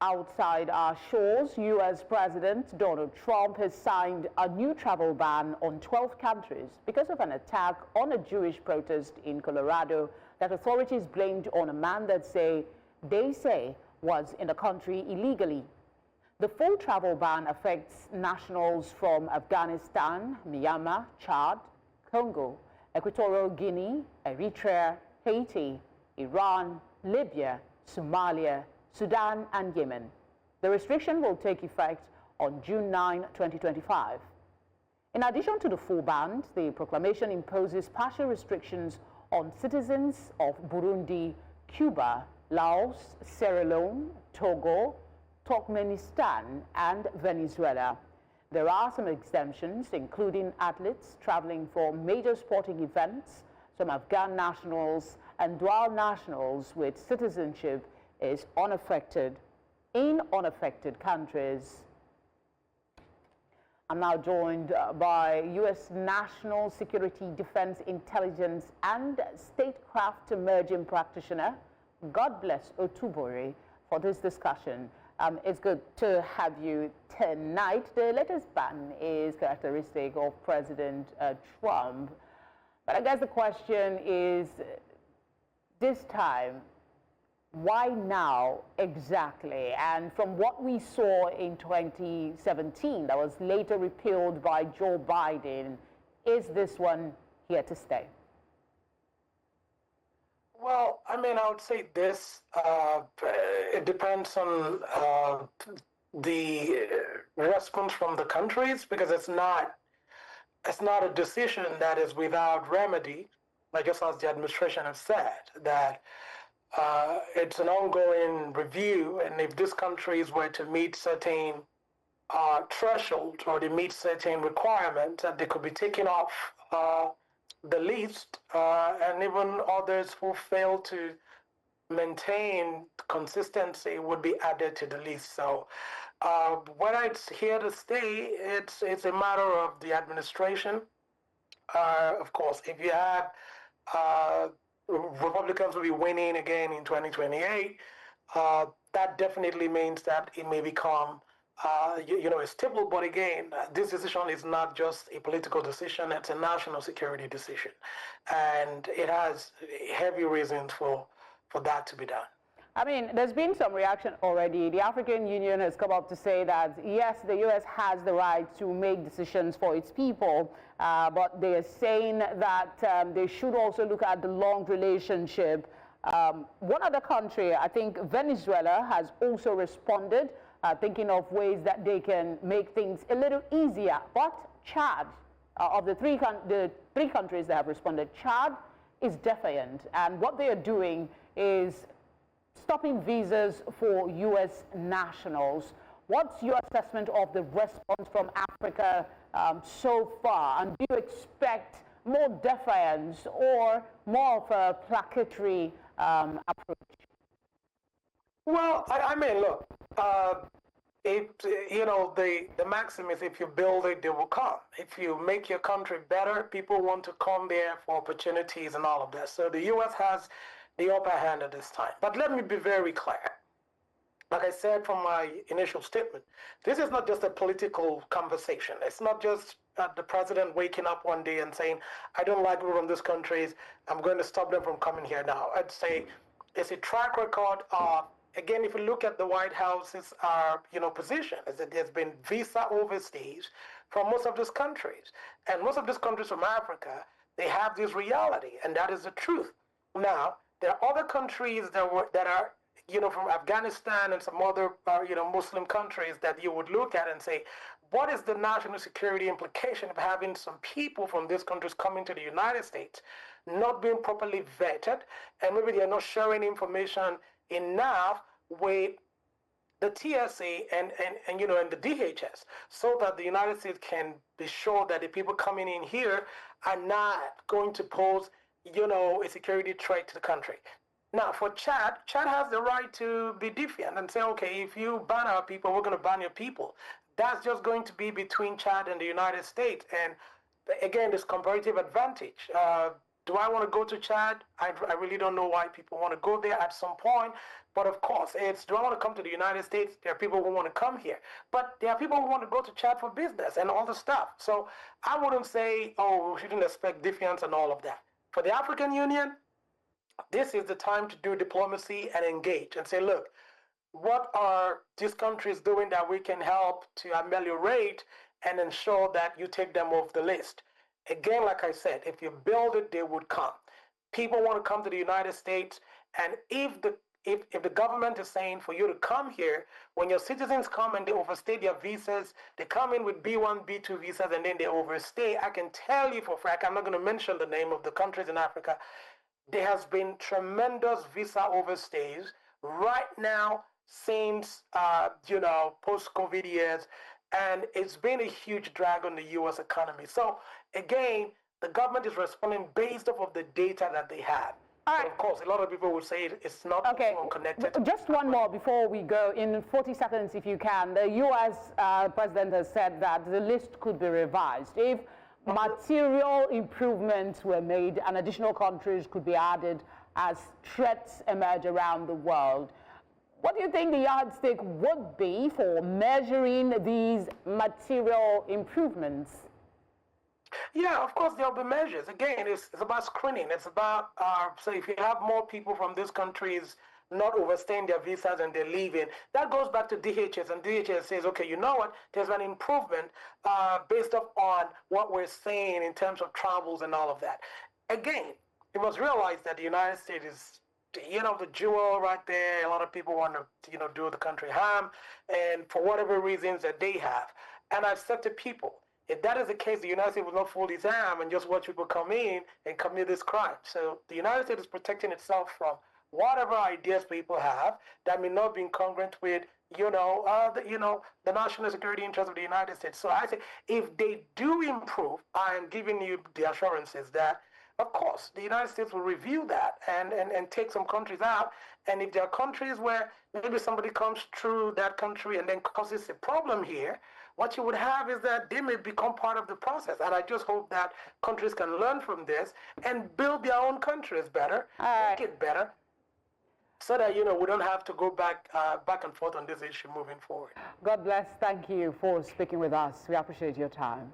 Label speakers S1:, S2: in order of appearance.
S1: Outside our shores, U.S. President Donald Trump has signed a new travel ban on 12 countries because of an attack on a Jewish protest in Colorado that authorities blamed on a man that they say was in the country illegally. The full travel ban affects nationals from Afghanistan, Myanmar, Chad, Congo, Equatorial Guinea, Eritrea, Haiti, Iran, Libya, Somalia, Sudan, and Yemen. The restriction will take effect on June 9, 2025. In addition to the full ban, the proclamation imposes partial restrictions on citizens of Burundi, Cuba, Laos, Sierra Leone, Togo, Turkmenistan, and Venezuela. There are some exemptions, including athletes traveling for major sporting events, some Afghan nationals, and dual nationals with citizenship is unaffected in unaffected countries. I'm now joined by U.S. National Security, Defense, Intelligence, and Statecraft emerging practitioner, Godbless Otubure, for this discussion. It's good to have you tonight. The latest ban is characteristic of President Trump. But I guess the question is, this time, why now exactly? And from what we saw in 2017, that was later repealed by Joe Biden, is this one here to stay?
S2: Well, I mean, I would say this, it depends on the response from the countries, because it's not a decision that is without remedy, like just as the administration has said, that it's an ongoing review, and if these countries were to meet certain thresholds or they meet certain requirements, that they could be taken off the list, and even others who fail to maintain consistency would be added to the list. So whether it's here to stay, it's a matter of the administration. Of course, if you have Republicans will be winning again in 2028, that definitely means that it may become a staple. But again, this decision is not just a political decision, it's a national security decision. And it has heavy reasons for that to be done.
S1: I mean, there's been some reaction already. The African Union has come up to say that, yes, the U.S. has the right to make decisions for its people, but they are saying that they should also look at the long relationship. One other country, I think Venezuela, has also responded, thinking of ways that they can make things a little easier. But Chad, of the three countries that have responded, Chad is defiant, and what they are doing is stopping visas for U.S. nationals. What's your assessment of the response from Africa so far? And do you expect more defiance or more of a placatory approach?
S2: Well, I mean, look, the maxim is if you build it, they will come. If you make your country better, people want to come there for opportunities and all of that. So the U.S. has the upper hand at this time. But let me be very clear. Like I said from my initial statement, this is not just a political conversation. It's not just the president waking up one day and saying, I don't like people from these countries, I'm going to stop them from coming here now. I'd say it's a track record of, again, if you look at the White House's position, is that there's been visa overstays from most of these countries. And most of these countries from Africa, they have this reality, and that is the truth. Now, there are other countries that are, from Afghanistan and some other, Muslim countries that you would look at and say, what is the national security implication of having some people from these countries coming to the United States, not being properly vetted, and maybe they're not sharing information enough with the TSA and the DHS, so that the United States can be sure that the people coming in here are not going to pose a security threat to the country. Now, for Chad has the right to be defiant and say, okay, if you ban our people, we're going to ban your people. That's just going to be between Chad and the United States. And again, this comparative advantage. Do I want to go to Chad? I really don't know why people want to go there at some point. But of course, do I want to come to the United States? There are people who want to come here. But there are people who want to go to Chad for business and all the stuff. So I wouldn't say, oh, we shouldn't expect defiance and all of that. For the African Union, this is the time to do diplomacy and engage and say, look, what are these countries doing that we can help to ameliorate and ensure that you take them off the list? Again, like I said, if you build it, they would come. People want to come to the United States, and if the government is saying for you to come here, when your citizens come and they overstay their visas, they come in with B1, B2 visas, and then they overstay, I can tell you for a fact, I'm not going to mention the name of the countries in Africa, there has been tremendous visa overstays right now since, post-COVID years, and it's been a huge drag on the U.S. economy. So again, the government is responding based off of the data that they have.
S1: All right.
S2: But of course, a lot of people will say it's not connected.
S1: Just one more before we go. In 40 seconds, if you can. The U.S. President has said that the list could be revised. If material improvements were made and additional countries could be added as threats emerge around the world, what do you think the yardstick would be for measuring these material improvements?
S2: Yeah, of course, there'll be measures. Again, it's about screening. It's about, so if you have more people from these countries not overstaying their visas and they're leaving, that goes back to DHS, and DHS says, okay, you know what, there's an improvement based on what we're saying in terms of travels and all of that. Again, you must realize that the United States is, the jewel right there. A lot of people want to, do the country harm, and for whatever reasons that they have. And I've said to people, if that is the case, the United States will not fold its arm and just watch people come in and commit this crime. So the United States is protecting itself from whatever ideas people have that may not be incongruent with, the national security interests of the United States. So I say, if they do improve, I am giving you the assurances that, of course, the United States will review that and take some countries out. And if there are countries where maybe somebody comes through that country and then causes a problem here, what you would have is that they may become part of the process. And I just hope that countries can learn from this and build their own countries better, make it better, so that, we don't have to go back and forth on this issue moving forward.
S1: God bless. Thank you for speaking with us. We appreciate your time.